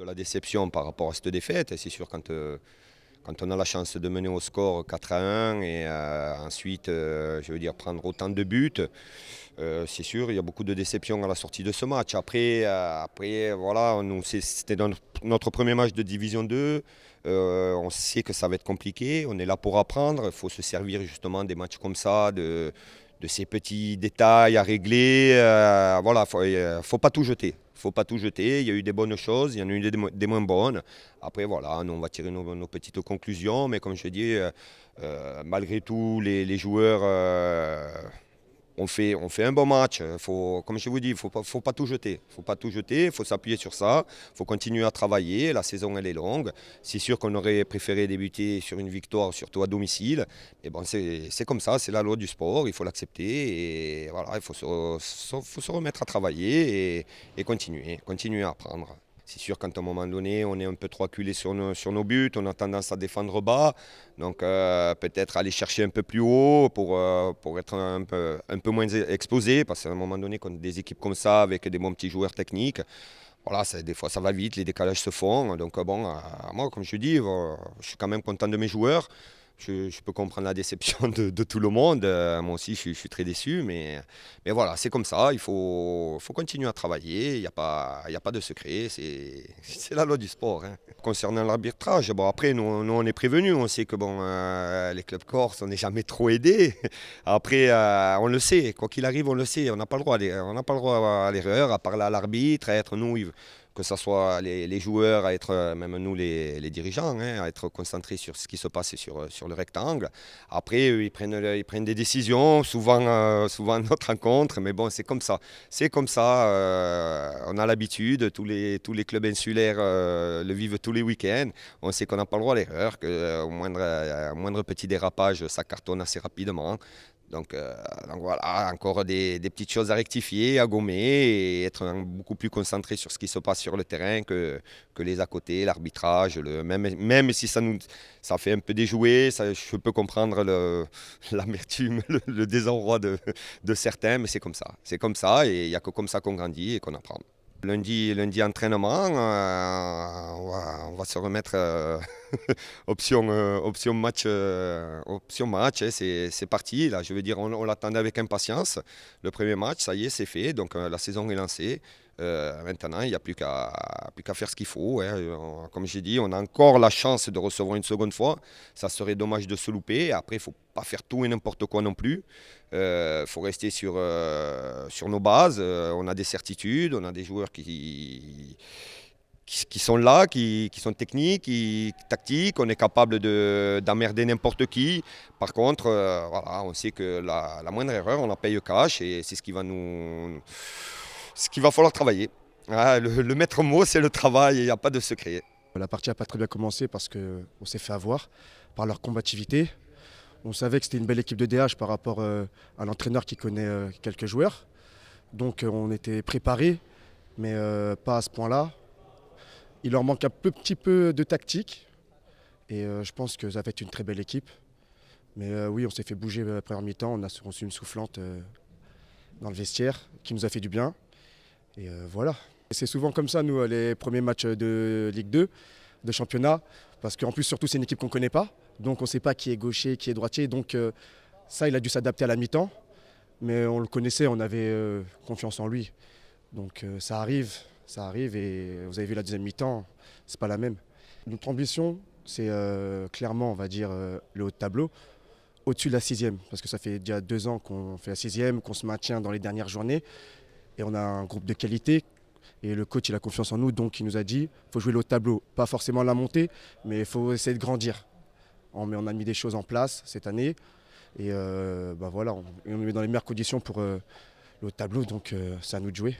la déception par rapport à cette défaite. C'est sûr quand on a la chance de mener au score 4-1 et ensuite, je veux dire, prendre autant de buts, c'est sûr, il y a beaucoup de déception à la sortie de ce match. Après voilà, c'était notre premier match de Division 2. On sait que ça va être compliqué. On est là pour apprendre. Il faut se servir justement des matchs comme ça, de ces petits détails à régler. Voilà, faut pas tout jeter. Faut pas tout jeter. Il y a eu des bonnes choses, il y en a eu des moins bonnes. Après, voilà, nous, on va tirer nos petites conclusions. Mais comme je dis, malgré tout, les joueurs on fait un bon match. Comme je vous dis, il ne faut pas tout jeter. Il faut pas tout jeter, il faut s'appuyer sur ça. Il faut continuer à travailler. La saison, elle est longue. C'est sûr qu'on aurait préféré débuter sur une victoire, surtout à domicile. Mais bon, c'est comme ça, c'est la loi du sport. Il faut l'accepter. Et voilà, il faut se remettre à travailler et continuer à apprendre. C'est sûr qu'à un moment donné, on est un peu trop acculé sur nos buts, on a tendance à défendre bas. Donc peut-être aller chercher un peu plus haut pour être un peu moins exposé. Parce qu'à un moment donné, contre des équipes comme ça, avec des bons petits joueurs techniques, voilà, des fois ça va vite, les décalages se font. Donc bon, moi, comme je dis, je suis quand même content de mes joueurs. Je peux comprendre la déception de tout le monde. Moi aussi, je suis très déçu. Mais voilà, c'est comme ça. Il faut continuer à travailler. Il n'y a pas de secret. C'est la loi du sport. Hein. Concernant l'arbitrage, bon, après, nous, on est prévenus. On sait que bon, les clubs corses, on n'est jamais trop aidés. Après, on le sait. Quoi qu'il arrive, on le sait. On n'a pas le droit à l'erreur, à parler à l'arbitre, à être nous. Que ce soit les joueurs, à être, même nous les dirigeants, hein, à être concentrés sur ce qui se passe sur le rectangle. Après, eux, ils prennent des décisions, souvent à notre rencontre, mais bon, c'est comme ça. C'est comme ça, on a l'habitude, tous les clubs insulaires le vivent tous les week-ends. On sait qu'on n'a pas le droit à l'erreur, qu'au moindre petit dérapage, ça cartonne assez rapidement. Donc voilà, encore des petites choses à rectifier, à gommer et être beaucoup plus concentré sur ce qui se passe sur le terrain que les à côté, l'arbitrage. Même si ça fait un peu déjouer, je peux comprendre l'amertume, le désarroi de certains, mais c'est comme ça. C'est comme ça et il n'y a que comme ça qu'on grandit et qu'on apprend. Lundi, entraînement, on va se remettre option match. Option match, hein, c'est parti. Là, je veux dire, on l'attendait avec impatience. Le premier match, ça y est, c'est fait. Donc la saison est lancée. Maintenant, il n'y a plus qu'à faire ce qu'il faut. Hein. Comme j'ai dit, on a encore la chance de recevoir une seconde fois. Ça serait dommage de se louper. Après, il ne faut pas faire tout et n'importe quoi non plus. Il faut rester sur nos bases. On a des certitudes, on a des joueurs qui sont là, qui sont techniques, tactiques. On est capable d'emmerder n'importe qui. Par contre, voilà, on sait que la moindre erreur, on la paye cash et c'est ce qu'il va falloir travailler. Ah, le maître mot, c'est le travail, il n'y a pas de secret. La partie n'a pas très bien commencé parce qu'on s'est fait avoir par leur combativité. On savait que c'était une belle équipe de DH par rapport à l'entraîneur qui connaît quelques joueurs. Donc on était préparés, mais pas à ce point-là. Il leur manque un petit peu de tactique. Et je pense que ça va être une très belle équipe. Mais oui, on s'est fait bouger la première mi-temps. On a reçu une soufflante dans le vestiaire qui nous a fait du bien. Et voilà. C'est souvent comme ça, nous, les premiers matchs de Ligue 2, de championnat. Parce qu'en plus, surtout, c'est une équipe qu'on ne connaît pas. Donc on ne sait pas qui est gaucher, qui est droitier. Donc ça, il a dû s'adapter à la mi-temps. Mais on le connaissait, on avait confiance en lui. Donc ça arrive et vous avez vu la deuxième mi-temps, c'est pas la même. Notre ambition, c'est clairement, on va dire, le haut de tableau, au-dessus de la 6e. Parce que ça fait déjà 2 ans qu'on fait la 6e, qu'on se maintient dans les dernières journées. Et on a un groupe de qualité. Et le coach, il a confiance en nous, donc il nous a dit qu'il faut jouer le haut de tableau. Pas forcément la montée, mais il faut essayer de grandir. On a mis des choses en place cette année. Et voilà, on est dans les meilleures conditions pour le haut de tableau, donc c'est à nous de jouer.